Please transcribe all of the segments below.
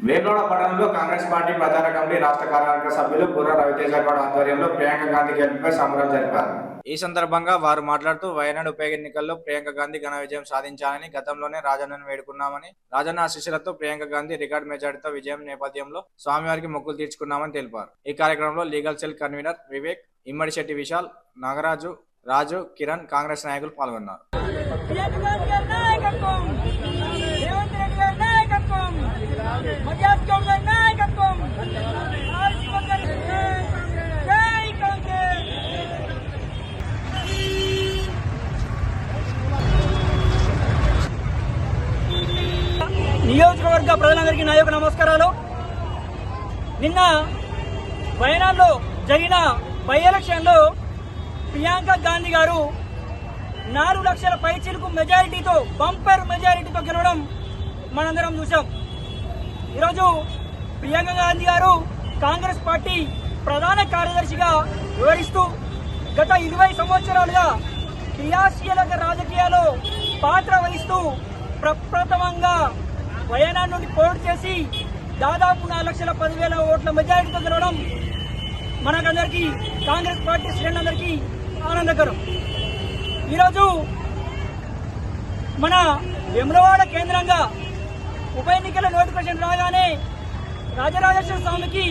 వేములవాడ పట్టణంలో కాంగ్రెస్ పార్టీ ప్రచార కమిటీ రాష్ట్ర కార్యవర్గ సభ్యులు బుర్ర రవితేజ గౌడ్ ఆధ్వర్యంలో ప్రియాంక గాంధీ గెలుపుపై సంబరం జరిపారు. ఈ సందర్భంగా వారు మాట్లాడుతూ వయనాడు ఉప ఎన్నికల్లో ప్రియాంక గాంధీ ఘన విజయం సాధించాలని, గతంలోనే రాజన్నను వేడుకున్నామని, రాజన్న ఆశీస్సులతో ప్రియాంక గాంధీ రికార్డు మెజార్టీతో విజయం నేపథ్యంలో స్వామివారికి మొక్కులు తీర్చుకున్నామని తెలిపారు. ఈ కార్యక్రమంలో legal cell convener Vivek, Immadisetti Vishal, Nagaraju, Raju, Kiran, Congress నాయకులు పాల్గొన్నారు. నియోజకవర్గ ప్రజలందరికీ నా యొక్క నమస్కారాలు. నిన్న వయనాడులో జరిగిన బై ఎలక్షన్లో ప్రియాంక గాంధీ గారు 4 లక్షల పైచిలుకు మెజారిటీతో, బంపర్ మెజారిటీతో గెలవడం మనందరం చూసాం. ఈరోజు ప్రియాంక గాంధీ గారు కాంగ్రెస్ పార్టీ ప్రధాన కార్యదర్శిగా వివరిస్తూ గత 20 సంవత్సరాలుగా క్రియాశీలక రాజకీయాల్లో పాత్ర వహిస్తూ ప్రప్రథమంగా వయనాడు నుండి పోటీ చేసి దాదాపు 4,10,000 ఓట్ల మెజారిటీతో గెలవడం మనకందరికీ, కాంగ్రెస్ పార్టీ శ్రేణులందరికీ ఆనందకరం. ఈరోజు మన వేములవాడ కేంద్రంగా ఉప ఎన్నికల నోటిఫికేషన్ రాగానే రాజరాజేశ్వర స్వామికి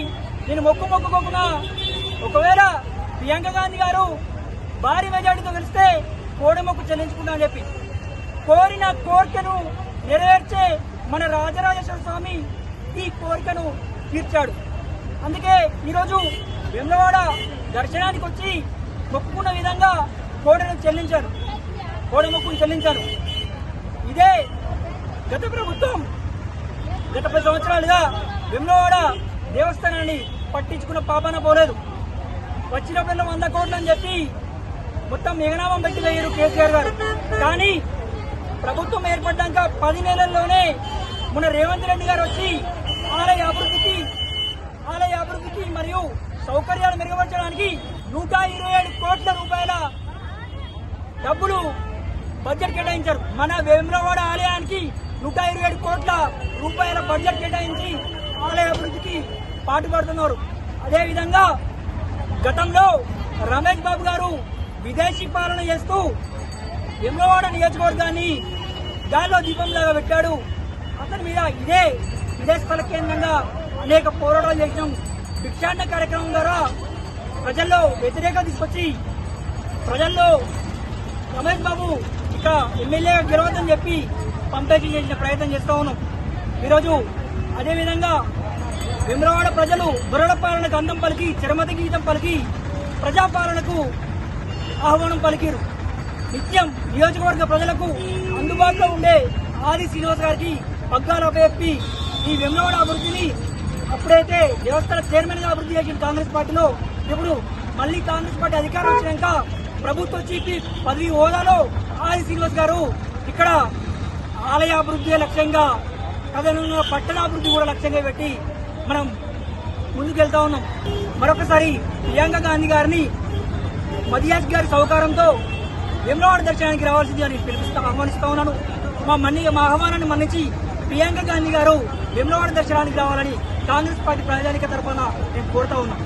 నేను మొక్కుగా ఒకవేళ ప్రియాంక గాంధీ గారు భారీ మెజార్టీతో గెలిస్తే కోడి మొక్కు చెల్లించుకుంటా అని చెప్పి కోరిన కోరికను నెరవేర్చే మన రాజరాజేశ్వర స్వామి ఈ కోరికను తీర్చాడు. అందుకే ఈరోజు వేములవాడ దర్శనానికి వచ్చి మొక్కుకున్న విధంగా కోడి మొక్కును చెల్లించారు. ఇదే గత ప్రభుత్వం గత 10 సంవత్సరాలుగా వేములవాడ దేవస్థానాన్ని పట్టించుకున్న పాపన పోలేదు. వచ్చినప్పుడు 100 కోట్లు అని చెప్పి మొత్తం ఎగనామం పెట్టి వేయరు కేసీఆర్ గారు. కానీ ప్రభుత్వం ఏర్పడ్డాక 10 నెలల్లోనే మన రేవంత్ రెడ్డి గారు వచ్చి ఆలయ అభివృద్ధికి మరియు సౌకర్యాలు మెరుగుపరచడానికి 127 కోట్ల రూపాయల డబ్బులు బడ్జెట్ కేటాయించారు. మన వేములవాడ ఆలయానికి 127 కోట్ల రూపాయల బడ్జెట్ కేటాయించి ఆలయ అభివృద్ధికి పాటుపడుతున్నారు. అదేవిధంగా గతంలో రమేష్ బాబు గారు విదేశీ పాలన చేస్తూ వేములవాడ నియోజకవర్గాన్ని గాల్లో దీపంలాగా పెట్టాడు. అతని మీద ఇదే స్థల కేంద్రంగా అనేక పోరాటాలు చేసినాం. భిక్షాటన కార్యక్రమం ద్వారా ప్రజల్లో వ్యతిరేకత తీసుకొచ్చి ప్రజల్లో రమేష్ బాబు ఇక ఎమ్మెల్యేగా గెలవద్దని చెప్పి పంపేసి చేసిన ప్రయత్నం చేస్తూ ఉన్నాం. ఈరోజు అదేవిధంగా వేములవాడ ప్రజలు దొరల పాలనకు అందం పలికి, చరమతి గీతం పలికి, ప్రజాపాలనకు ఆహ్వానం పలికిరు. నిత్యం నియోజకవర్గ ప్రజలకు అందుబాటులో ఉండే ఆది శ్రీనివాస్ గారికి పగ్గాలు అప్పచెప్పి ఈ వేములవాడ అభివృద్ధిని అప్పుడైతే వ్యవస్థల చైర్మన్ గా అభివృద్ధి చేసిన కాంగ్రెస్ పార్టీలో, ఇప్పుడు మళ్లీ కాంగ్రెస్ పార్టీ అధికారం వచ్చినాక ప్రభుత్వ చీఫ్ పదవి హోదాలో ఆది శ్రీనివాస్ గారు ఇక్కడ ఆలయ అభివృద్ధి లక్ష్యంగా, అదేవిధంగా పట్టణాభివృద్ధి కూడా లక్ష్యంగా పెట్టి మనం ముందుకెళ్తా ఉన్నాం. మరొకసారి ప్రియాంక గాంధీ గారిని మదియాజ్ గారి సహకారంతో వేములవాడ దర్శనానికి రావాల్సింది అని ఆహ్వానిస్తా ఉన్నాను. మా ఆహ్వానాన్ని మన్నించి ప్రియాంక గాంధీ గారు వేములవాడ దర్శనానికి రావాలని కాంగ్రెస్ పార్టీ ప్రజానిక తరఫున నేను కోరుతా ఉన్నాను.